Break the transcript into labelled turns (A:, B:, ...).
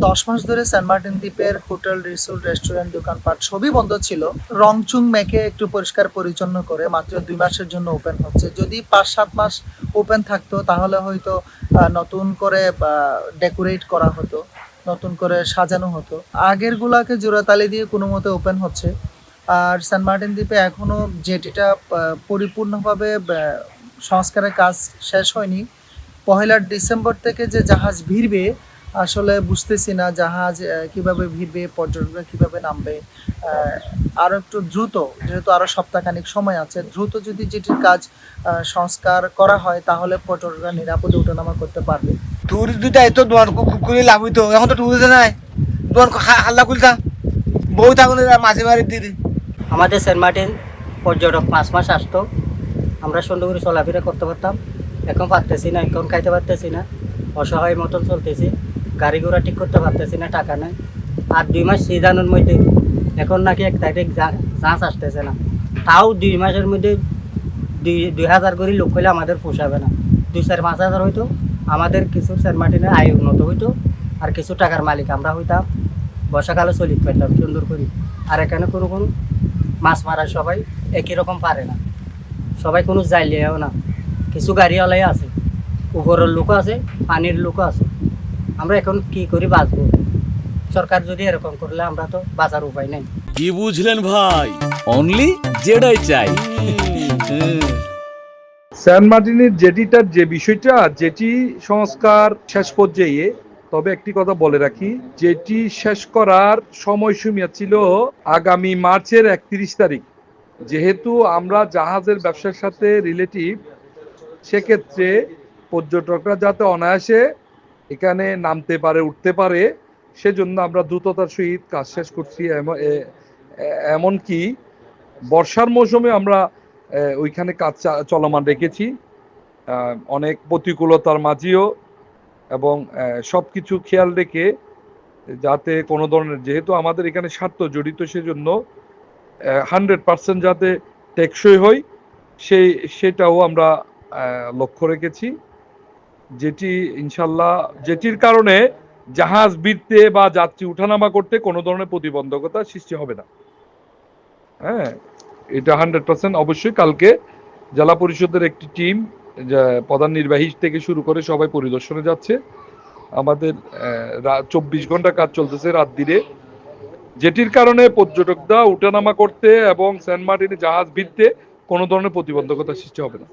A: 10 মাস ধরে Saint Martin দ্বীপের hotel, resort, restaurant, দোকানপাট সবই বন্ধ ছিল। রংচুং মেখে একটু পরিষ্কার পরিচ্ছন্ন করে মাত্র 2 মাসের জন্য ওপেন হচ্ছে। যদি 5-7 মাস ওপেন থাকতো তাহলে হয়তো নতুন করে ডেকোরেট করা হতো, নতুন করে সাজানো হতো। আগের গুলাকে জোড়াতালি দিয়ে কোনো মতে ওপেন হচ্ছে। আর সেন্ট মার্টিন দ্বীপে এখনো জেটিটা পরিপূর্ণভাবে সংস্কারের কাজ শেষ হয়নি। 1 ডিসেম্বর থেকে যে জাহাজ ভিড়বে আসলে বুঝতেছি না জাহাজ কিভাবে ভিড়বে, পর্যটকরা কিভাবে নামবে। আরও একটু দ্রুত, যেহেতু আরও সপ্তাহখানিক সময় আছে, দ্রুত যদি যেটির কাজ সংস্কার করা হয় তাহলে পর্যটকরা নিরাপদে ওঠানামা করতে পারবে।
B: টুরিস্ট যদি আইতো দোয়ান করে লাভ হইতো, এখন তো টুরিস্ট নাই, দোয়ান হাল্লা খুলতাম বউ থাকুন মাঝে মারি দিদি।
C: আমাদের সেন্ট মার্টিন পর্যটক 5 মাস আসতো, আমরা সুন্দর করে চলাফেরা করতে পারতাম। এখন পারতেছি না, এখন খাইতে পারতেছি না, অসহায় মতন চলতেছি, গাড়ি ঘোড়া ঠিক করতে পারতেছি না, টাকা নেই। আর 2 মাস সিজনের মধ্যে এখন নাকি 1 তারিখ জাহাজ আসতেছে না, তাও 2 মাসের মধ্যে 2,000 করে লোক হইলে আমাদের পোষাবে না। 2-4-5 হাজার হইতো, আমাদের কিছু সেন্ট মার্টিনের আয় উন্নত হইতো, আর কিছু টাকার মালিক আমরা হইতাম, বর্ষাকালে চলিত পাইতাম সুন্দর করে। আর এখানে কোনো মাছ মারা সবাই একই রকম পারে না, সবাই কোনো জাইলিয়াও না, কিছু গাড়িওয়ালাই আছে, উপরের লোকও আছে, পানির লোকও আছে। আমরা এখন কি করে বাঁচবো? সরকার যদি এরকম করলে আমরা তো বাঁচার উপায় নেই।
D: কি বুঝলেন ভাই? অনলি যেটাই চাই।
E: সেন্ট মার্টিনের জেটিটার যে বিষয়টা, জেটি সংস্কার শেষ পর্যায়ে। তবে একটি কথা বলে রাখি, জেটি শেষ করার সময়সীমা ছিল আগামী মার্চের 31 তারিখ। যেহেতু আমরা জাহাজের ব্যবসার সাথে রিলেটিভ, সেক্ষেত্রে পর্যটকরা যাতে অনায়াসে এখানে নামতে পারে, উঠতে পারে, সেজন্য আমরা দ্রুততার সহিত কাজ শেষ করছি। এমনকি বর্ষার মৌসুমে আমরা ওইখানে কাজ চলমান রেখেছি অনেক প্রতিকূলতার মাঝেও, এবং সব কিছু খেয়াল রেখে যাতে কোনো ধরনের, যেহেতু আমাদের এখানে স্বার্থ জড়িত, সেজন্য 100% যাতে টেকসই হয় সেটাও আমরা লক্ষ্য রেখেছি। যেটি ইনশাল্লাহ, যেটির কারণে জাহাজ ভিড়তে বা যাত্রী উঠানামা করতে কোনো ধরনের প্রতিবন্ধকতা সৃষ্টি হবে না। হ্যাঁ, এটা 100% অবশ্যই। কালকে জেলা পরিষদের একটি টিম, প্রধান নির্বাহী থেকে শুরু করে সবাই পরিদর্শনে যাচ্ছে। আমাদের 24 ঘন্টা কাজ চলতেছে রাত দিনে, যেটির কারণে পর্যটকরা উঠানামা করতে এবং সেন্ট মার্টিনে জাহাজ ভিড়তে কোনো ধরনের প্রতিবন্ধকতা সৃষ্টি হবে না।